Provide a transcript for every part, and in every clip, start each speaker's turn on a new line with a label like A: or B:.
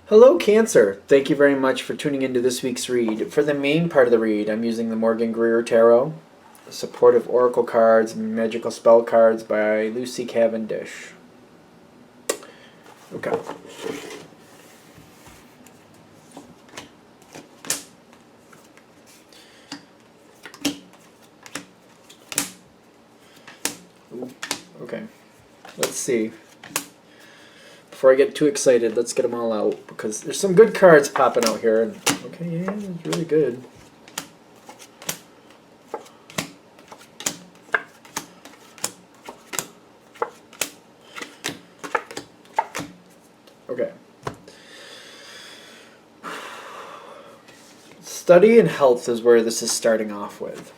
A: Hello, Cancer. Thank you very much for tuning into this week's read. For the main part of the read, I'm using the Morgan Greer Tarot, Supportive Oracle Cards, Magical Spell Cards by Lucy Cavendish. Okay. Ooh, okay. Let's see. Before I get too excited, let's get them all out because there's some good cards popping out here. And okay, yeah, it's really good. Okay. Study and health is where this is starting off with.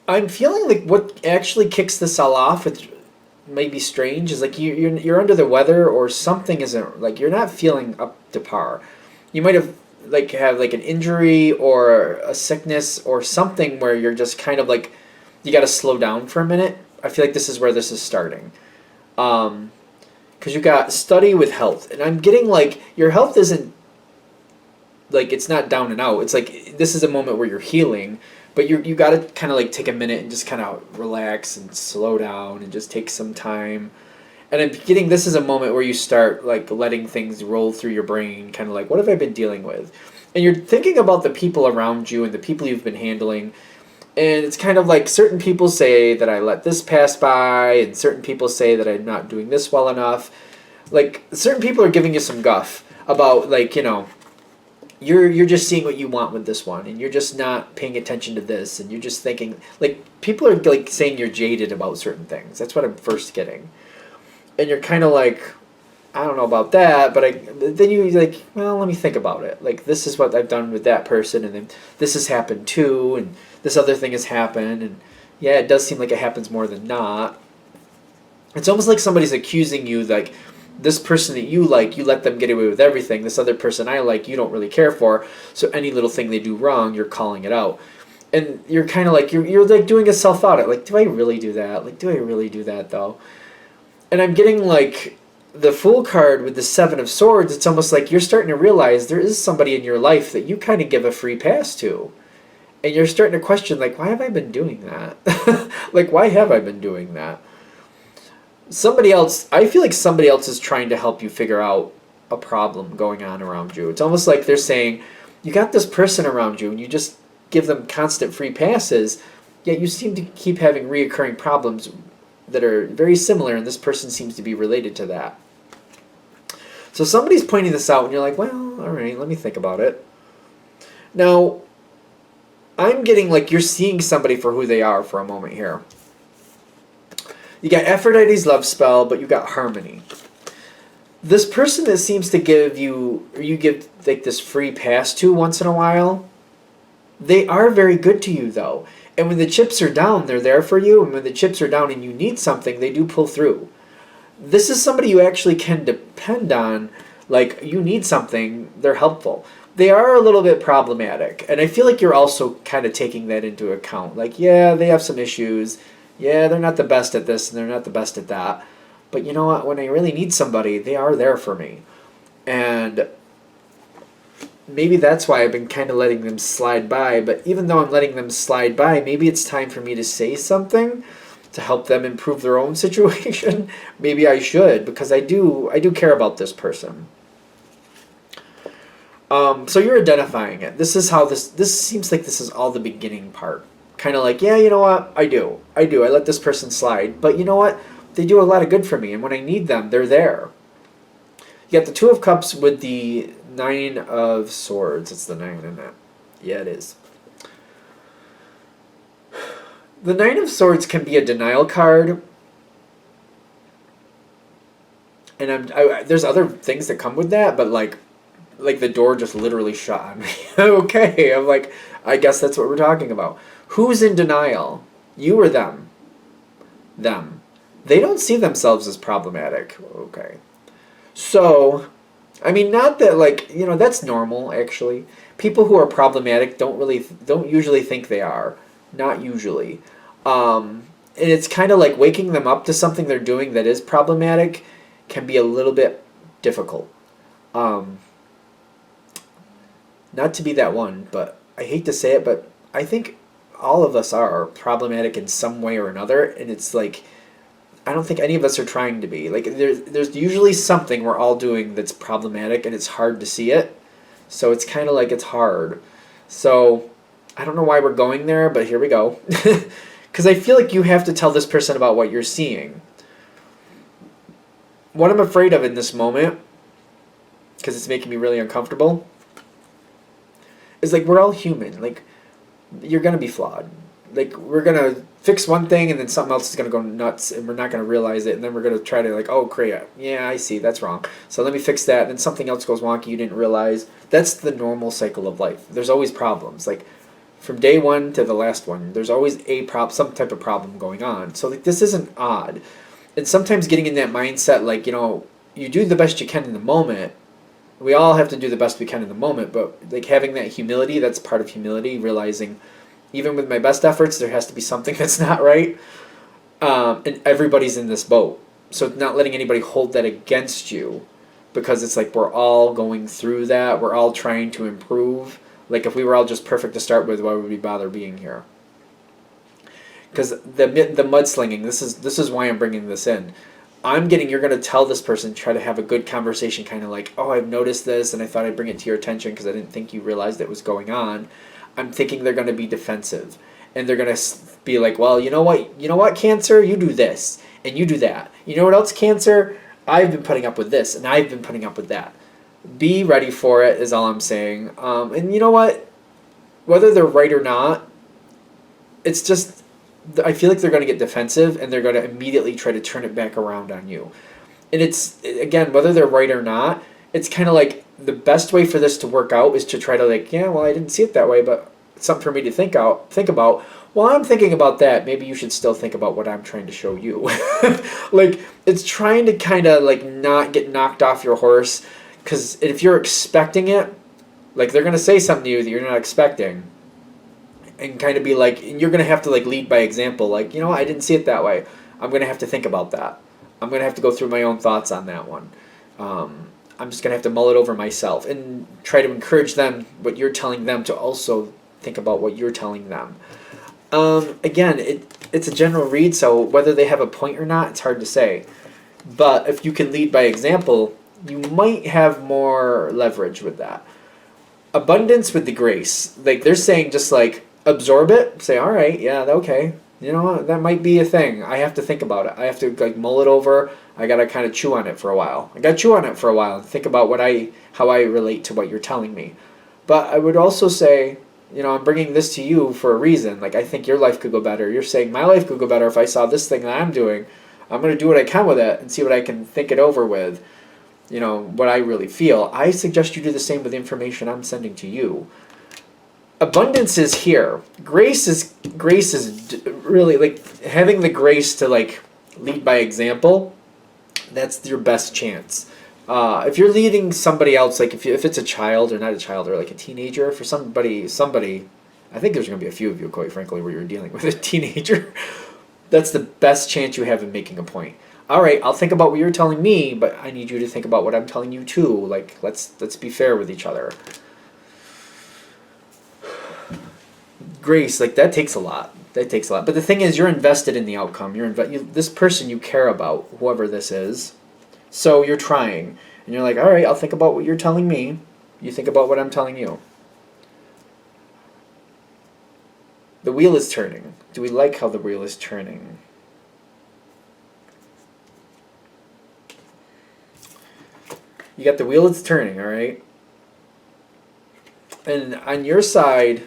A: I'm feeling like what actually kicks this all off, which may be strange, is like you're under the weather or something isn't, like you're not feeling up to par. You might have like an injury or a sickness or something where you're just kind of like you got to slow down for a minute. I feel like this is where this is starting. Because you got study with health, and I'm getting like your health isn't like it's not down and out. It's like this is a moment where you're healing, but you got to kind of like take a minute and just kind of relax and slow down and just take some time. And I'm getting this is a moment where you start like letting things roll through your brain, kind of like what have I been dealing with, and you're thinking about the people around you and the people you've been handling. And it's kind of like certain people say that I let this pass by, and certain people say that I'm not doing this well enough. Like certain people are giving you some guff about like you're just seeing what you want with this one, and you're just not paying attention to this, and you're just thinking like people are like saying you're jaded about certain things. That's what I'm first getting, and you're kind of like, I don't know about that, but then you like, well, let me think about it. Like this is what I've done with that person, and then this has happened too, and this other thing has happened, and yeah, it does seem like it happens more than not. It's almost like somebody's accusing you like this person that you like, you let them get away with everything. This other person I like, you don't really care for. So any little thing they do wrong, you're calling it out. And you're kind of like, you're like doing a self-audit. Like, do I really do that? Like, do I really do that, though? And I'm getting, like, the Fool card with the Seven of Swords. It's almost like you're starting to realize there is somebody in your life that you kind of give a free pass to. And you're starting to question, like, why have I been doing that? Like, why have I been doing that? Somebody else, I feel like somebody else is trying to help you figure out a problem going on around you. It's almost like they're saying, you got this person around you and you just give them constant free passes, yet you seem to keep having reoccurring problems that are very similar, and this person seems to be related to that. So somebody's pointing this out and you're like, well, all right, let me think about it. Now, I'm getting like you're seeing somebody for who they are for a moment here. You got Aphrodite's love spell, but you got Harmony. This person that seems to give you, or you give like this free pass to once in a while, they are very good to you though. And when the chips are down, they're there for you. And when the chips are down and you need something, they do pull through. This is somebody you actually can depend on. Like you need something, they're helpful. They are a little bit problematic. And I feel like you're also kind of taking that into account. Like, yeah, they have some issues. Yeah, they're not the best at this and they're not the best at that. But you know what? When I really need somebody, they are there for me. And maybe that's why I've been kind of letting them slide by. But even though I'm letting them slide by, maybe it's time for me to say something to help them improve their own situation. Maybe I should, because I do care about this person. So you're identifying it. This is how this seems like this is all the beginning part. Kind of like, yeah, you know what? I do. I let this person slide. But you know what? They do a lot of good for me. And when I need them, they're there. You got the Two of Cups with the Nine of Swords. It's the 9 in that. Yeah, it is. The Nine of Swords can be a denial card. And there's other things that come with that, but like the door just literally shut on me. Okay, I'm like, I guess that's what we're talking about. Who's in denial? You or them? Them. They don't see themselves as problematic. Okay. So, I mean, not that like, that's normal actually. People who are problematic don't usually think they are. Not usually. And it's kind of like waking them up to something they're doing that is problematic can be a little bit difficult. Um, Not to be that one, but I hate to say it, but I think all of us are problematic in some way or another, and it's like I don't think any of us are trying to be. Like there's usually something we're all doing that's problematic, and it's hard to see it. So it's kind of like it's hard. So I don't know why we're going there, but here we go. Because I feel like you have to tell this person about what you're seeing. What I'm afraid of in this moment, because it's making me really uncomfortable, is like we're all human. Like you're gonna be flawed. Like we're gonna fix one thing and then something else is gonna go nuts and we're not gonna realize it and then we're gonna try to like, oh great, yeah, I see, that's wrong. So let me fix that, and then something else goes wonky you didn't realize. That's the normal cycle of life. There's always problems. Like from day one to the last one, there's always some type of problem going on. So like this isn't odd. And sometimes getting in that mindset, like, you do the best you can in the moment. We all have to do the best we can in the moment, but like having that humility, that's part of humility, realizing even with my best efforts, there has to be something that's not right. And everybody's in this boat. So not letting anybody hold that against you, because it's like we're all going through that. We're all trying to improve. Like if we were all just perfect to start with, why would we bother being here? Because the mudslinging, this is why I'm bringing this in. You're going to tell this person, try to have a good conversation, kind of like, oh, I've noticed this, and I thought I'd bring it to your attention because I didn't think you realized it was going on. I'm thinking they're going to be defensive. And they're going to be like, well, you know what, Cancer? You do this, and you do that. You know what else, Cancer? I've been putting up with this, and I've been putting up with that. Be ready for it, is all I'm saying. And you know what? Whether they're right or not, it's just, I feel like they're going to get defensive, and they're going to immediately try to turn it back around on you. And it's, again, whether they're right or not, it's kind of like the best way for this to work out is to try to like, yeah, well, I didn't see it that way, but it's something for me to think about. Well, I'm thinking about that. Maybe you should still think about what I'm trying to show you. Like, it's trying to kind of like not get knocked off your horse, because if you're expecting it, like they're going to say something to you that you're not expecting, and kind of be like, and you're going to have to like lead by example. Like, I didn't see it that way. I'm going to have to think about that. I'm going to have to go through my own thoughts on that one. I'm just going to have to mull it over myself and try to encourage them, what you're telling them, to also think about what you're telling them. Again, it's a general read, so whether they have a point or not, it's hard to say. But if you can lead by example, you might have more leverage with that. Abundance with the grace. Like, they're saying just like, absorb it, say, all right, yeah, okay. You know what, that might be a thing. I have to think about it. I have to like mull it over. I gotta kind of chew on it for a while. I gotta chew on it for a while and think about how I relate to what you're telling me. But I would also say, I'm bringing this to you for a reason. Like, I think your life could go better. You're saying my life could go better if I saw this thing that I'm doing. I'm gonna do what I can with it and see what I can think it over with. What I really feel. I suggest you do the same with the information I'm sending to you. Abundance is here. Grace is really like having the grace to like lead by example. That's your best chance. If you're leading somebody else, like if it's a child or not a child or like a teenager, for somebody, I think there's going to be a few of you, quite frankly, where you're dealing with a teenager. That's the best chance you have in making a point. All right, I'll think about what you're telling me, but I need you to think about what I'm telling you too. Like, let's be fair with each other. Grace, like that takes a lot. But the thing is, you're invested in the outcome. This person you care about, whoever this is. So you're trying, and you're like, all right, I'll think about what you're telling me. You think about what I'm telling you. The wheel is turning. Do we like how the wheel is turning? You got the wheel that's turning, all right? And on your side,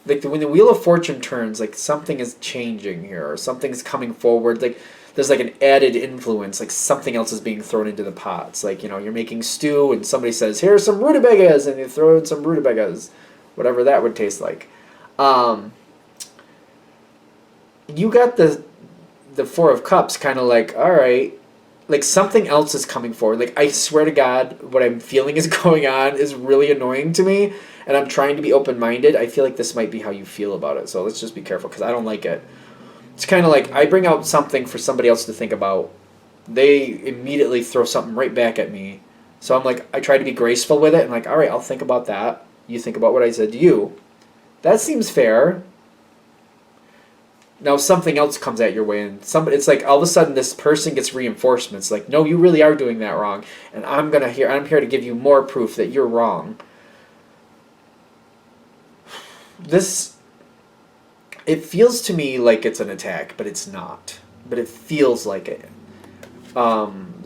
A: like when the wheel of fortune turns, like something is changing here, or something's coming forward. Like there's like an added influence, like something else is being thrown into the pots. Like, you're making stew and somebody says, here's some rutabagas, and you throw in some rutabagas, whatever that would taste like. You got the Four of Cups kind of like, all right, like something else is coming forward. Like, I swear to God, what I'm feeling is going on is really annoying to me, and I'm trying to be open-minded. I feel like this might be how you feel about it, so let's just be careful, because I don't like it. It's kind of like I bring out something for somebody else to think about, they immediately throw something right back at me. So I'm like, I try to be graceful with it. I'm like, all right, I'll think about that. You think about what I said to you. That seems fair. Now something else comes at your way, and it's like all of a sudden this person gets reinforcements. Like, no, you really are doing that wrong, and I'm here to give you more proof that you're wrong. It feels to me like it's an attack, but it's not. But it feels like it.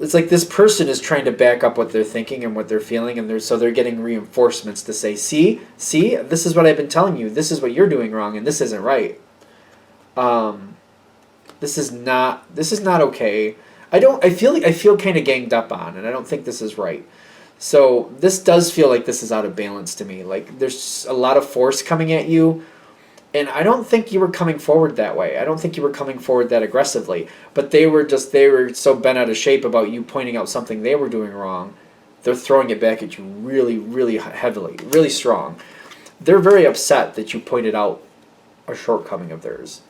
A: It's like this person is trying to back up what they're thinking and what they're feeling, and they're getting reinforcements to say, see, this is what I've been telling you. This is what you're doing wrong, and this isn't right. This is not okay. I feel kind of ganged up on, and I don't think this is right. So this does feel like this is out of balance to me. Like there's a lot of force coming at you. And I don't think you were coming forward that way. I don't think you were coming forward that aggressively. But they were so bent out of shape about you pointing out something they were doing wrong. They're throwing it back at you really, really heavily, really strong. They're very upset that you pointed out a shortcoming of theirs.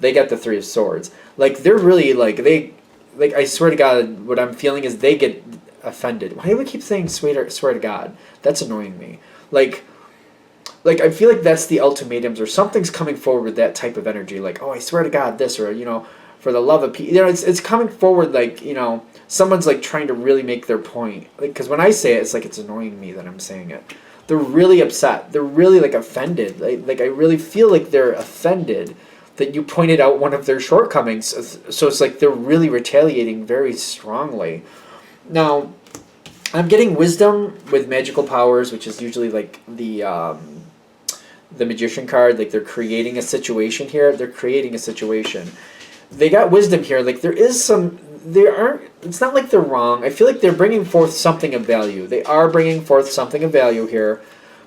A: They got the Three of Swords. Like, they're really, I swear to God, what I'm feeling is they get offended. Why do we keep saying swear to God? That's annoying me. Like, I feel like that's the ultimatums, or something's coming forward with that type of energy. Like, oh, I swear to God, this, or, for the love of people. It's coming forward like, someone's, like, trying to really make their point. Like, because when I say it, it's like it's annoying me that I'm saying it. They're really upset. They're really, like, offended. Like I really feel like they're offended that you pointed out one of their shortcomings. So it's like they're really retaliating very strongly. Now, I'm getting wisdom with magical powers, which is usually, like, the magician card. Like, they're creating a situation here. They're creating a situation. They got wisdom here. Like, it's not like they're wrong. I feel like they're bringing forth something of value. They are bringing forth something of value here,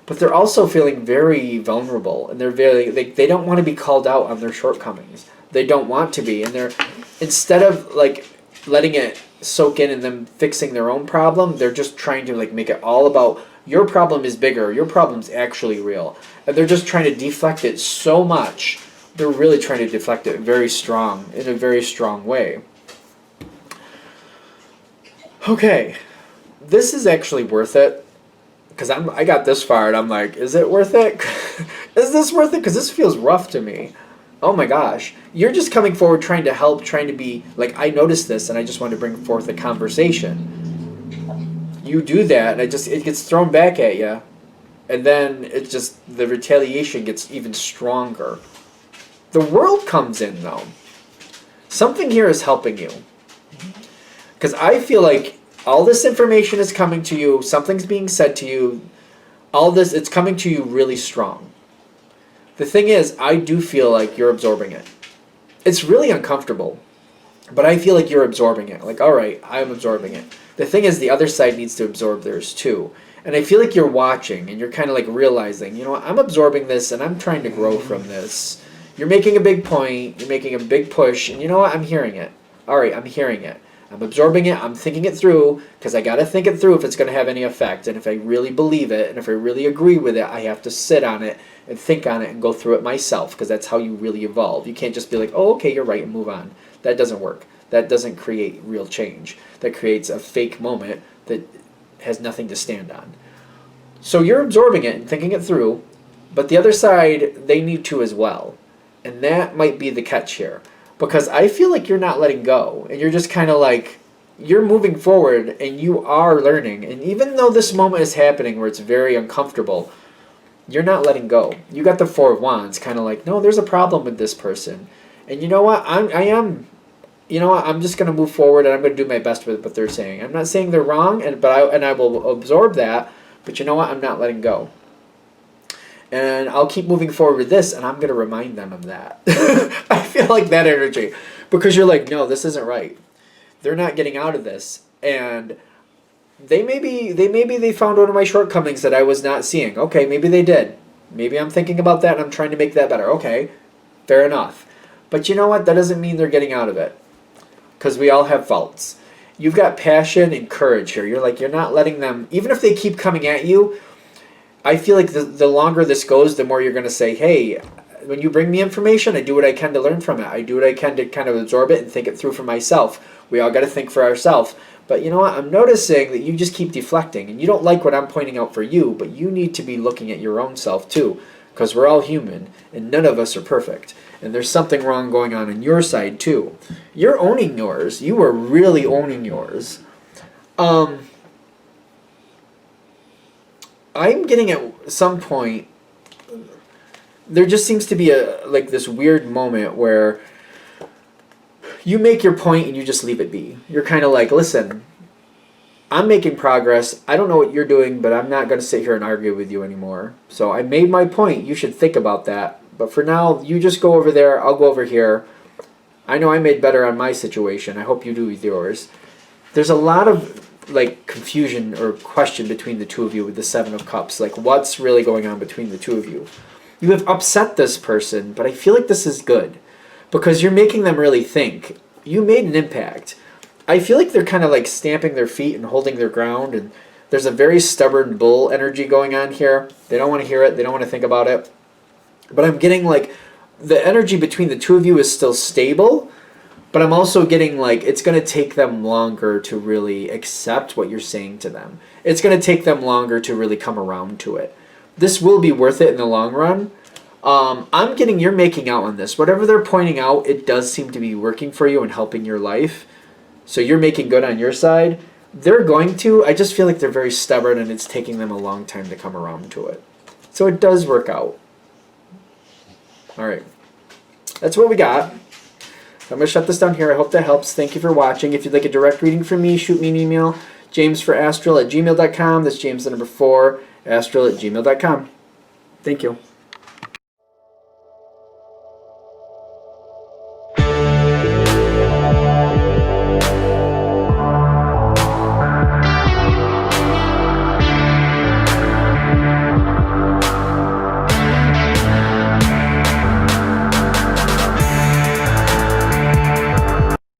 A: but they're also feeling very vulnerable, and they don't want to be called out on their shortcomings. They don't want to be, and they're, instead of, like, letting it soak in and them fixing their own problem, they're just trying to, like, make it all about your problem is bigger, your problem's actually real. And they're just trying to deflect it so much. They're really trying to deflect it in a very strong way. Okay, this is actually worth it, because I got this far and I'm like, is it worth it? Is this worth it? Because this feels rough to me. Oh my gosh. You're just coming forward trying to help, trying to be, like, I noticed this and I just want to bring forth a conversation. You do that and it gets thrown back at you. And then the retaliation gets even stronger. The world comes in, though. Something here is helping you. Because I feel like all this information is coming to you, something's being said to you, all this, it's coming to you really strong. The thing is, I do feel like you're absorbing it. It's really uncomfortable, but I feel like you're absorbing it. Like, all right, I'm absorbing it. The thing is, the other side needs to absorb theirs too. And I feel like you're watching, and you're kind of like realizing, you know what, I'm absorbing this, and I'm trying to grow from this. You're making a big point, you're making a big push, and you know what, I'm hearing it. All right, I'm hearing it. I'm absorbing it, I'm thinking it through, because I got to think it through if it's going to have any effect. And if I really believe it, and if I really agree with it, I have to sit on it and think on it and go through it myself, because that's how you really evolve. You can't just be like, oh, okay, you're right, and move on. That doesn't work. That doesn't create real change. That creates a fake moment that has nothing to stand on. So you're absorbing it and thinking it through, but the other side, they need to as well. And that might be the catch here. Because I feel like you're not letting go, and you're just kind of like, you're moving forward, and you are learning. And even though this moment is happening where it's very uncomfortable, you're not letting go. You got the Four of Wands, kind of like, no, there's a problem with this person. And you know what? You know what? I'm just going to move forward, and I'm going to do my best with what they're saying. I'm not saying they're wrong, and I will absorb that, but you know what? I'm not letting go. And I'll keep moving forward with this, and I'm going to remind them of that. I feel like that energy. Because you're like, no, this isn't right. They're not getting out of this. And they found one of my shortcomings that I was not seeing. Okay, maybe they did. Maybe I'm thinking about that, and I'm trying to make that better. Okay, fair enough. But you know what? That doesn't mean they're getting out of it. Because we all have faults. You've got passion and courage here. You're not letting them, even if they keep coming at you, I feel like the longer this goes, the more you're going to say, hey, when you bring me information, I do what I can to learn from it. I do what I can to kind of absorb it and think it through for myself. We all got to think for ourselves. But you know what? I'm noticing that you just keep deflecting, and you don't like what I'm pointing out for you, but you need to be looking at your own self too, because we're all human, and none of us are perfect. And there's something wrong going on your side too. You're owning yours. You are really owning yours. I'm getting at some point, there just seems to be like this weird moment where you make your point and you just leave it be. You're kind of like, listen, I'm making progress. I don't know what you're doing, but I'm not going to sit here and argue with you anymore. So I made my point. You should think about that. But for now, you just go over there. I'll go over here. I know I made better on my situation. I hope you do with yours. There's a lot of like confusion or question between the two of you with the Seven of Cups. Like, what's really going on between the two of you? You have upset this person, but I feel like this is good because you're making them really think. You made an impact. I feel like they're kind of like stamping their feet and holding their ground, and there's a very stubborn bull energy going on here. They don't want to hear it. They don't want to think about it. But I'm getting like the energy between the two of you is still stable, but I'm also getting like it's going to take them longer to really accept what you're saying to them. It's going to take them longer to really come around to it. This will be worth it in the long run. I'm getting you're making out on this. Whatever they're pointing out, it does seem to be working for you and helping your life. So you're making good on your side. They're going to. I just feel like they're very stubborn and it's taking them a long time to come around to it. So it does work out. All right. That's what we got. I'm going to shut this down here. I hope that helps. Thank you for watching. If you'd like a direct reading from me, shoot me an email. jamesforastral@gmail.com. That's James the number 4, astral@gmail.com. Thank you.